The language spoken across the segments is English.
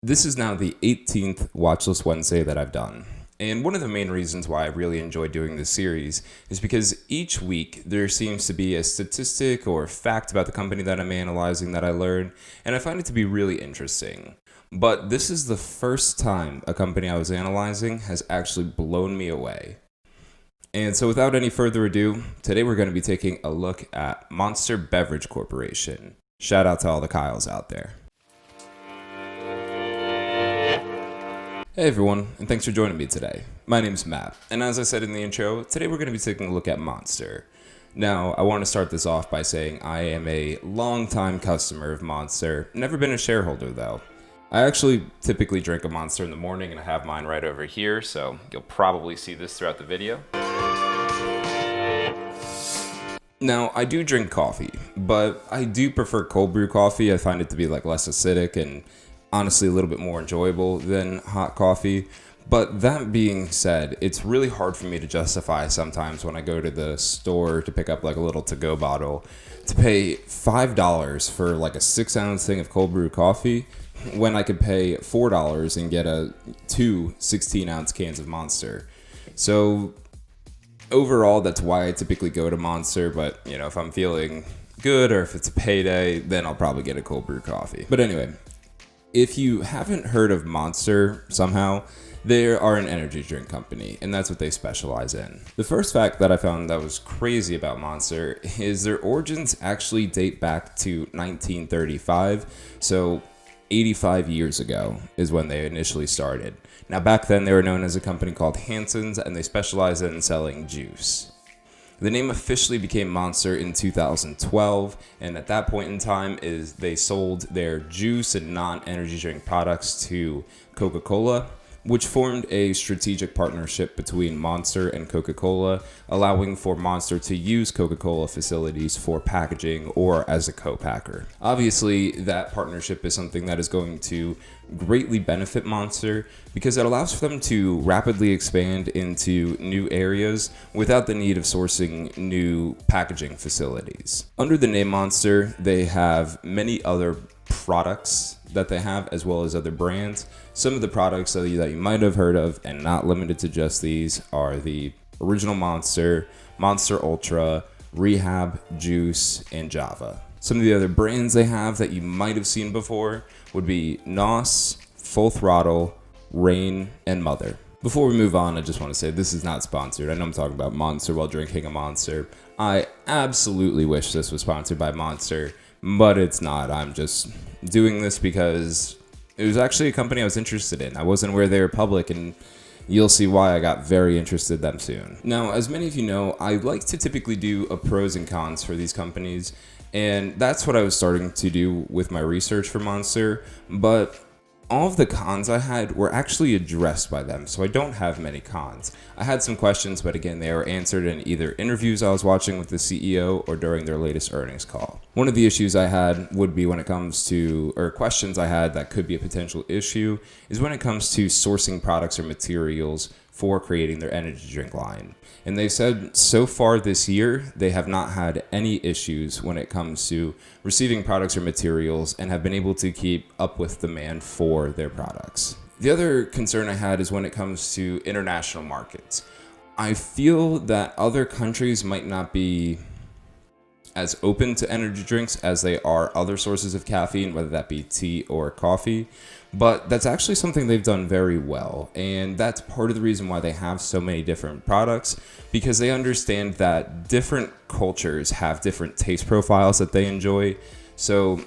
This is now the 18th Watchlist Wednesday that I've done. And one of the main reasons why I really enjoy doing this series is because each week there seems to be a statistic or fact about the company that I'm analyzing that I learn, and I find it to be really interesting. But this is the first time a company I was analyzing has actually blown me away. And so without any further ado, today we're going to be taking a look at Monster Beverage Corporation. Shout out to all the Kyles out there. Hey everyone, and thanks for joining me today. My name's Matt, and as I said in the intro, today we're going to be taking a look at Monster. Now, I want to start this off by saying I am a longtime customer of Monster, never been a shareholder though. I actually typically drink a Monster in the morning, and I have mine right over here, so you'll probably see this throughout the video. Now, I do drink coffee, but I do prefer cold brew coffee. I find it to be less acidic and honestly a little bit more enjoyable than hot coffee. But that being said, it's really hard for me to justify sometimes when I go to the store to pick up a little to-go bottle to pay $5 for a 6-ounce thing of cold brew coffee when I could pay $4 and get two 16-ounce cans of Monster. So overall, that's why I typically go to Monster, but if I'm feeling good or if it's a payday, then I'll probably get a cold brew coffee. But anyway, if you haven't heard of Monster somehow, they are an energy drink company, and that's what they specialize in. The first fact that I found that was crazy about Monster is their origins actually date back to 1935, so 85 years ago is when they initially started. Now back then they were known as a company called Hanson's, and they specialized in selling juice. The name officially became Monster in 2012, and at that point in time they sold their juice and non-energy drink products to Coca-Cola, which formed a strategic partnership between Monster and Coca-Cola, allowing for Monster to use Coca-Cola facilities for packaging or as a co-packer. Obviously, that partnership is something that is going to greatly benefit Monster because it allows for them to rapidly expand into new areas without the need of sourcing new packaging facilities. Under the name Monster, they have many other products that they have as well as other brands. Some of the products that you might have heard of, and not limited to just these, are the original Monster, Monster Ultra, Rehab, Juice, and Java. Some of the other brands they have that you might have seen before would be NOS, Full Throttle, Reign, and Mother. Before we move on, I just want to say this is not sponsored. I know I'm talking about Monster while drinking a Monster. I absolutely wish this was sponsored by Monster, but it's not. I'm just doing this because it was actually a company I was interested in. I wasn't aware they were public, and you'll see why I got very interested in them soon. Now, as many of you know, I like to typically do a pros and cons for these companies, and that's what I was starting to do with my research for Monster, but all of the cons I had were actually addressed by them, so I don't have many cons. I had some questions, but again, they were answered in either interviews I was watching with the CEO or during their latest earnings call. One of the issues I had would be when it comes to, or questions I had that could be a potential issue, is when it comes to sourcing products or materials for creating their energy drink line. And they said so far this year, they have not had any issues when it comes to receiving products or materials and have been able to keep up with demand for their products. The other concern I had is when it comes to international markets. I feel that other countries might not be as open to energy drinks as they are other sources of caffeine, whether that be tea or coffee. But that's actually something they've done very well. And that's part of the reason why they have so many different products, because they understand that different cultures have different taste profiles that they enjoy. So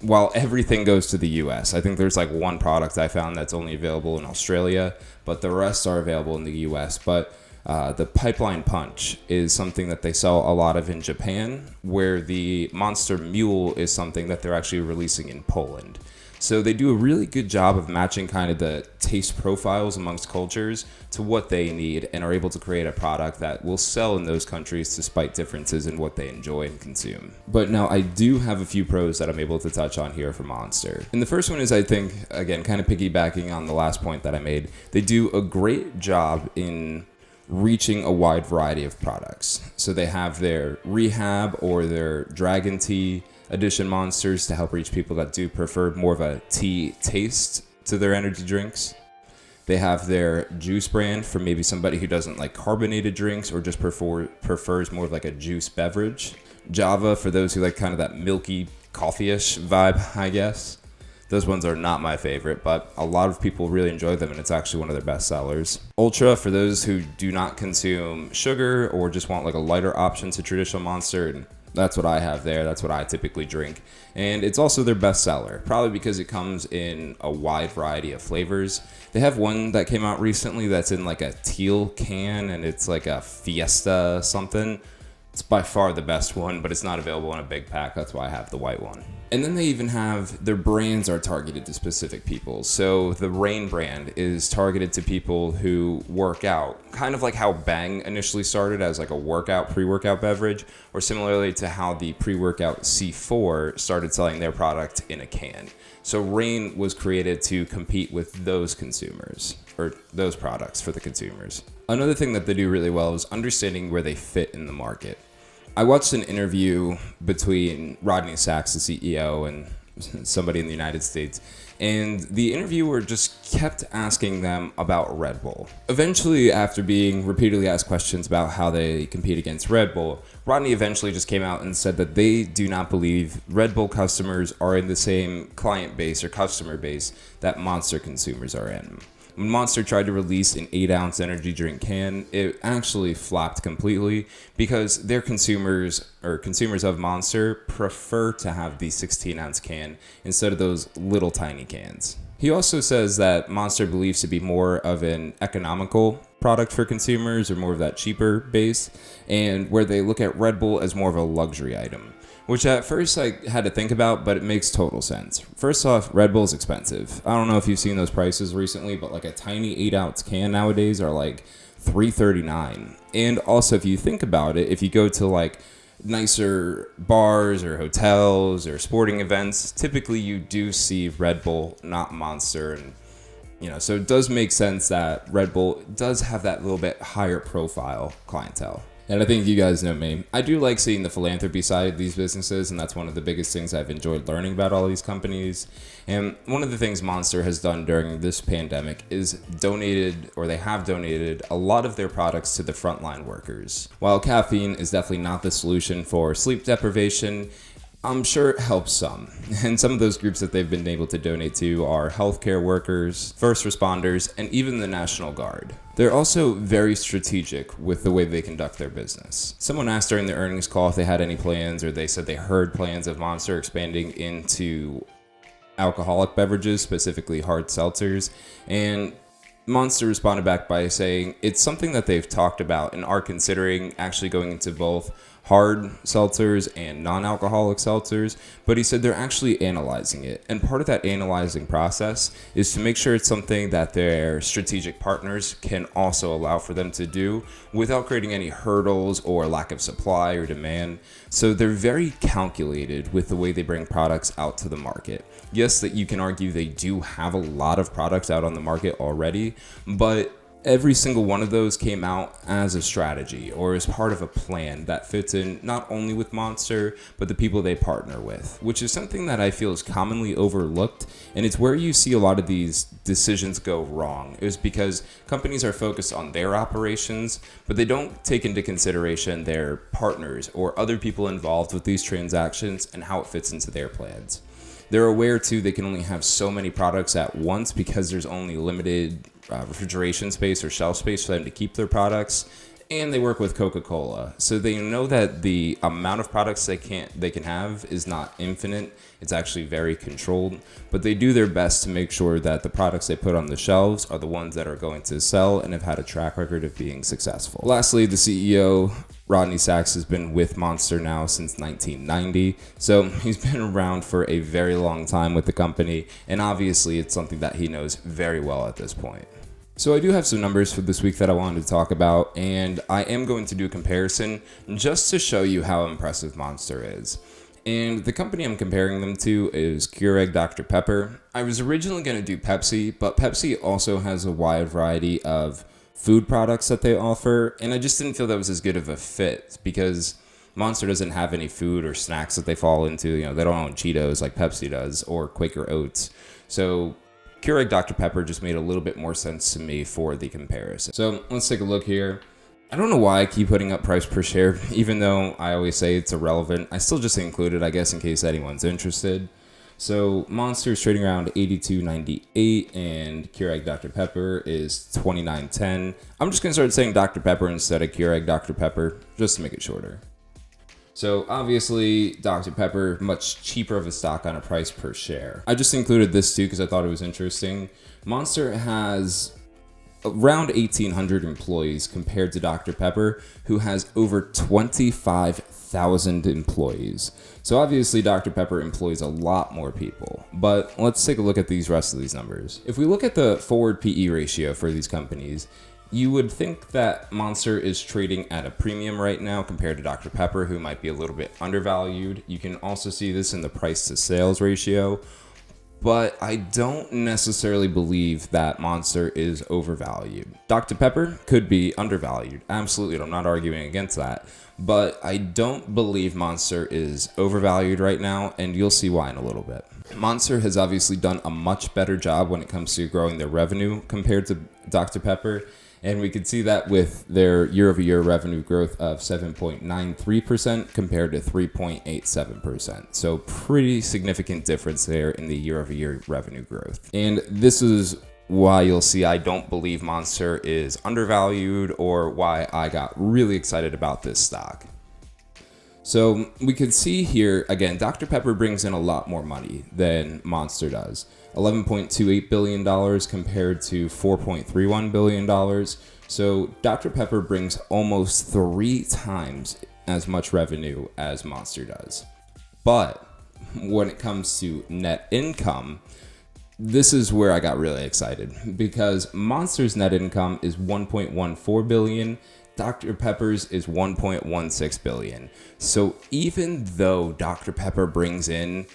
while everything goes to the US, I think there's one product I found that's only available in Australia, but the rest are available in the US. But the Pipeline Punch is something that they sell a lot of in Japan, where the Monster Mule is something that they're actually releasing in Poland. So they do a really good job of matching kind of the taste profiles amongst cultures to what they need, and are able to create a product that will sell in those countries despite differences in what they enjoy and consume. But now I do have a few pros that I'm able to touch on here for Monster. And the first one is, I think, again, kind of piggybacking on the last point that I made, they do a great job in reaching a wide variety of products. So they have their Rehab or their Dragon Tea, edition Monsters to help reach people that do prefer more of a tea taste to their energy drinks. They have their juice brand for maybe somebody who doesn't like carbonated drinks or just prefers more of like a juice beverage. Java for those who like kind of that milky coffee-ish vibe, I guess. Those ones are not my favorite, but a lot of people really enjoy them, and it's actually one of their best sellers. Ultra for those who do not consume sugar or just want like a lighter option to traditional Monster, and that's what I have there. That's what I typically drink. And it's also their best seller, probably because it comes in a wide variety of flavors. They have one that came out recently that's in like a teal can, and it's like a Fiesta something. It's by far the best one, but it's not available in a big pack. That's why I have the white one. And then they even have their brands are targeted to specific people. So the Rain brand is targeted to people who work out, kind of like how Bang initially started as like a pre-workout beverage, or similarly to how the pre-workout C4 started selling their product in a can. So Rain was created to compete with those consumers, or those products for the consumers. Another thing that they do really well is understanding where they fit in the market. I watched an interview between Rodney Sachs, the CEO, and somebody in the United States, and the interviewer just kept asking them about Red Bull. Eventually, after being repeatedly asked questions about how they compete against Red Bull, Rodney eventually just came out and said that they do not believe Red Bull customers are in the same client base or customer base that Monster consumers are in. When Monster tried to release an 8-ounce energy drink can, it actually flopped completely because their consumers of Monster prefer to have the 16-ounce can instead of those little tiny cans. He also says that Monster believes to be more of an economical product for consumers, or more of that cheaper base, and where they look at Red Bull as more of a luxury item. Which at first I had to think about, but it makes total sense. First off, Red Bull's expensive. I don't know if you've seen those prices recently, but like a tiny 8-ounce can nowadays are like $3.39. And also, if you think about it, if you go to like nicer bars or hotels or sporting events, typically you do see Red Bull, not Monster. And so it does make sense that Red Bull does have that little bit higher profile clientele. And I think you guys know me. I do like seeing the philanthropy side of these businesses, and that's one of the biggest things I've enjoyed learning about all these companies. And one of the things Monster has done during this pandemic is they have donated a lot of their products to the frontline workers. While caffeine is definitely not the solution for sleep deprivation, I'm sure it helps some. And some of those groups that they've been able to donate to are healthcare workers, first responders, and even the National Guard. They're also very strategic with the way they conduct their business. Someone asked during the earnings call if they had any plans, or they said they heard plans of Monster expanding into alcoholic beverages, specifically hard seltzers, and Monster responded back by saying it's something that they've talked about and are considering actually going into both hard seltzers and non-alcoholic seltzers, but he said they're actually analyzing it. And part of that analyzing process is to make sure it's something that their strategic partners can also allow for them to do without creating any hurdles or lack of supply or demand. So they're very calculated with the way they bring products out to the market. Yes, that you can argue they do have a lot of products out on the market already, but every single one of those came out as a strategy or as part of a plan that fits in not only with Monster, but the people they partner with, which is something that I feel is commonly overlooked. And it's where you see a lot of these decisions go wrong, is because companies are focused on their operations, but they don't take into consideration their partners or other people involved with these transactions and how it fits into their plans. They're aware too they can only have so many products at once because there's only limited refrigeration space or shelf space for them to keep their products, and they work with Coca-Cola, so they know that the amount of products they can have is not infinite. It's actually very controlled, but they do their best to make sure that the products they put on the shelves are the ones that are going to sell and have had a track record of being successful. Lastly, the CEO, Rodney Sachs, has been with Monster now since 1990, so he's been around for a very long time with the company, and obviously it's something that he knows very well at this point. So I do have some numbers for this week that I wanted to talk about, and I am going to do a comparison just to show you how impressive Monster is. And the company I'm comparing them to is Keurig Dr. Pepper. I was originally going to do Pepsi, but Pepsi also has a wide variety of food products that they offer, and I just didn't feel that was as good of a fit because Monster doesn't have any food or snacks that they fall into. You know, they don't own Cheetos like Pepsi does or Quaker Oats. So Keurig Dr. Pepper just made a little bit more sense to me for the comparison. So let's take a look here. I don't know why I keep putting up price per share, even though I always say it's irrelevant. I still just include it, I guess, in case anyone's interested. So Monster is trading around $82.98 and Keurig Dr. Pepper is $29.10. I'm just going to start saying Dr. Pepper instead of Keurig Dr. Pepper just to make it shorter. So obviously Dr. Pepper, much cheaper of a stock on a price per share. I just included this too because I thought it was interesting. Monster has around 1,800 employees compared to Dr. Pepper, who has over 25,000 employees. So obviously Dr. Pepper employs a lot more people, but let's take a look at these rest of these numbers. If we look at the forward PE ratio for these companies, you would think that Monster is trading at a premium right now compared to Dr. Pepper, who might be a little bit undervalued. You can also see this in the price to sales ratio. But I don't necessarily believe that Monster is overvalued. Dr. Pepper could be undervalued. Absolutely, I'm not arguing against that. But I don't believe Monster is overvalued right now, and you'll see why in a little bit. Monster has obviously done a much better job when it comes to growing their revenue compared to Dr. Pepper. And we could see that with their year-over-year revenue growth of 7.93% compared to 3.87%. So pretty significant difference there in the year-over-year revenue growth. And this is why you'll see I don't believe Monster is undervalued, or why I got really excited about this stock. So we could see here, again, Dr. Pepper brings in a lot more money than Monster does. $11.28 billion compared to $4.31 billion. So Dr. Pepper brings almost 3 times as much revenue as Monster does. But when it comes to net income, this is where I got really excited, because Monster's net income is $1.14 billion. Dr. Pepper's is $1.16 billion. So even though Dr. Pepper brings in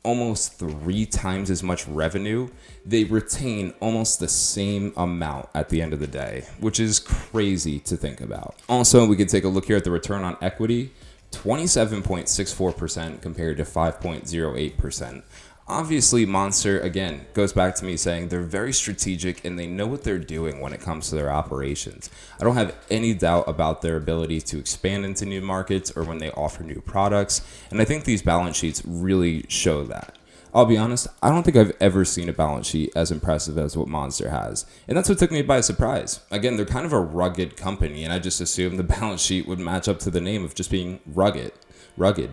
almost 3 times as much revenue, they retain almost the same amount at the end of the day, which is crazy to think about. Also, we could take a look here at the return on equity, 27.64% compared to 5.08%. Obviously, Monster, again, goes back to me saying they're very strategic and they know what they're doing when it comes to their operations. I don't have any doubt about their ability to expand into new markets or when they offer new products, and I think these balance sheets really show that. I'll be honest, I don't think I've ever seen a balance sheet as impressive as what Monster has, and that's what took me by surprise. Again, they're kind of a rugged company, and I just assumed the balance sheet would match up to the name of just being rugged,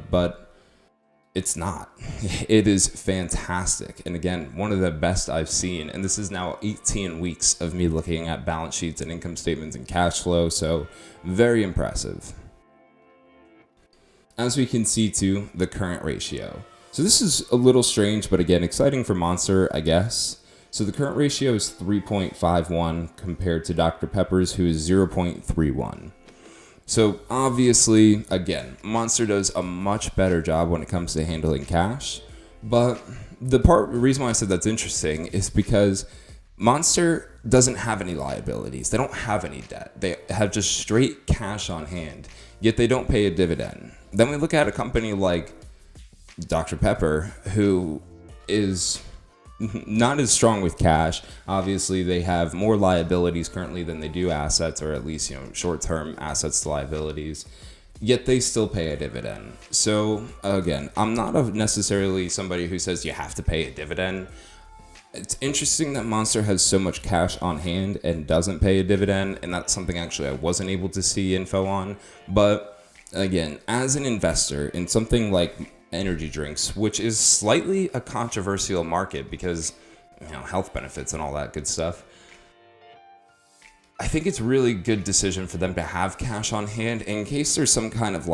but it's not. It is fantastic. And again, one of the best I've seen. And this is now 18 weeks of me looking at balance sheets and income statements and cash flow. So very impressive. As we can see too, the current ratio. So this is a little strange, but again, exciting for Monster, I guess. So the current ratio is 3.51 compared to Dr. Pepper's, who is 0.31. So obviously, again, Monster does a much better job when it comes to handling cash. But the reason why I said that's interesting is because Monster doesn't have any liabilities. They don't have any debt. They have just straight cash on hand, yet they don't pay a dividend. Then we look at a company like Dr. Pepper, who is not as strong with cash. Obviously, they have more liabilities currently than they do assets, or at least, short-term assets to liabilities. Yet they still pay a dividend. So again, I'm not necessarily somebody who says you have to pay a dividend. It's interesting that Monster has so much cash on hand and doesn't pay a dividend, and that's something actually I wasn't able to see info on. But again, as an investor in something like energy drinks, which is slightly a controversial market because health benefits and all that good stuff, I think it's really good decision for them to have cash on hand in case there's some kind of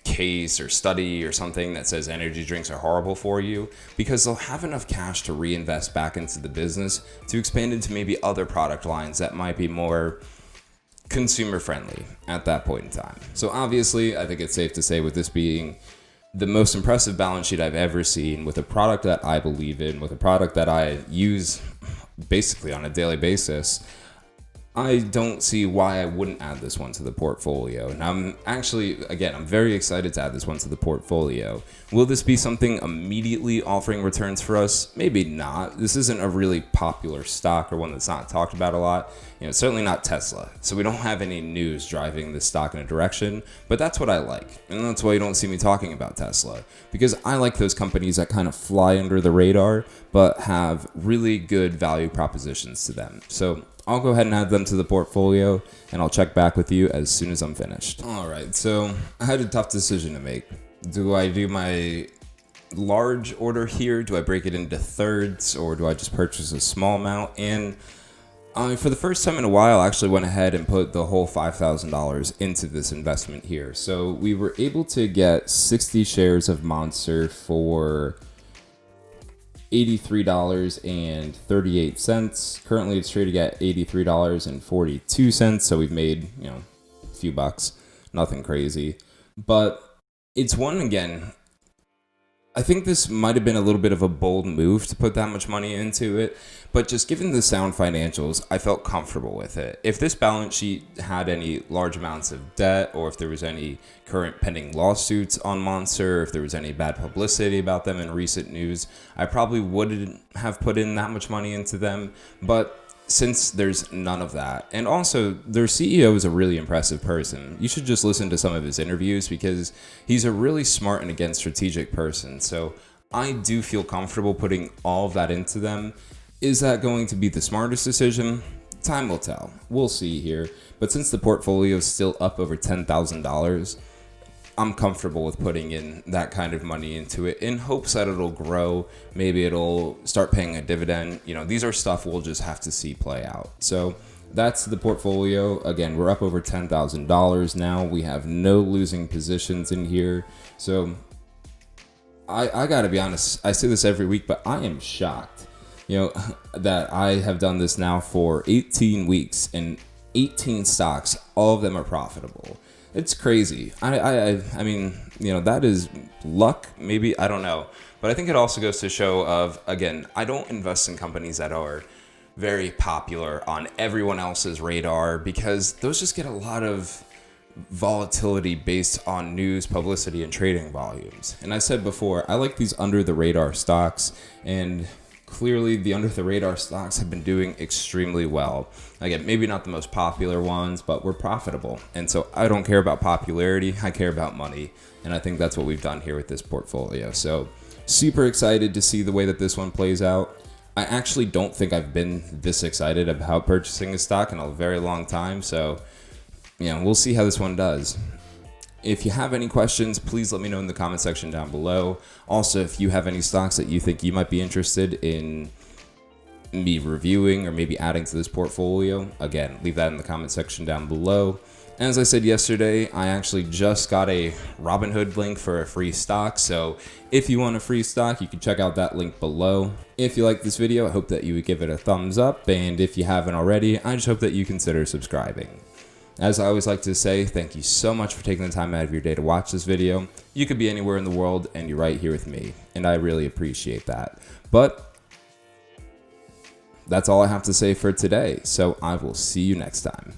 case or study or something that says energy drinks are horrible for you, because they'll have enough cash to reinvest back into the business to expand into maybe other product lines that might be more consumer friendly at that point in time. So obviously, I think it's safe to say, with this being the most impressive balance sheet I've ever seen, with a product that I believe in, with a product that I use basically on a daily basis, I don't see why I wouldn't add this one to the portfolio. And I'm very excited to add this one to the portfolio. Will this be something immediately offering returns for us? Maybe not. This isn't a really popular stock or one that's not talked about a lot. Certainly not Tesla. So we don't have any news driving this stock in a direction, but that's what I like. And that's why you don't see me talking about Tesla, because I like those companies that kind of fly under the radar, but have really good value propositions to them. So I'll go ahead and add them to the portfolio, and I'll check back with you as soon as I'm finished. All right, so I had a tough decision to make. Do I do my large order here? Do I break it into thirds, or do I just purchase a small amount? And for the first time in a while, I actually went ahead and put the whole $5,000 into this investment here. So we were able to get 60 shares of Monster for $83.38. Currently it's trading at $83.42, so we've made a few bucks, nothing crazy, but it's one, again, I think this might have been a little bit of a bold move to put that much money into it, but just given the sound financials, I felt comfortable with it. If this balance sheet had any large amounts of debt, or if there was any current pending lawsuits on Monster, if there was any bad publicity about them in recent news, I probably wouldn't have put in that much money into them. But since there's none of that, and also their CEO is a really impressive person, you should just listen to some of his interviews because he's a really smart and, again, strategic person. So I do feel comfortable putting all of that into them. Is that going to be the smartest decision? Time will tell. We'll see here. But since the portfolio is still up over $10,000, I'm comfortable with putting in that kind of money into it in hopes that it'll grow. Maybe it'll start paying a dividend. These are stuff we'll just have to see play out. So that's the portfolio. Again, we're up over $10,000 now. We have no losing positions in here. So I gotta be honest, I say this every week, but I am shocked, that I have done this now for 18 weeks and 18 stocks, all of them are profitable. It's crazy. I mean, that is luck, maybe, I don't know. But I think it also goes to show of, again, I don't invest in companies that are very popular on everyone else's radar, because those just get a lot of volatility based on news, publicity, and trading volumes. And I said before, I like these under the radar stocks, and clearly the under the radar stocks have been doing extremely well. Again, maybe not the most popular ones, but we're profitable. And so I don't care about popularity, I care about money. And I think that's what we've done here with this portfolio. So super excited to see the way that this one plays out. I actually don't think I've been this excited about purchasing a stock in a very long time. So, we'll see how this one does. If you have any questions, please let me know in the comment section down below. Also, if you have any stocks that you think you might be interested in me reviewing or maybe adding to this portfolio, again, leave that in the comment section down below. And as I said yesterday, I actually just got a Robinhood link for a free stock. So if you want a free stock, you can check out that link below. If you like this video, I hope that you would give it a thumbs up. And if you haven't already, I just hope that you consider subscribing. As I always like to say, thank you so much for taking the time out of your day to watch this video. You could be anywhere in the world and you're right here with me, and I really appreciate that. But that's all I have to say for today, so I will see you next time.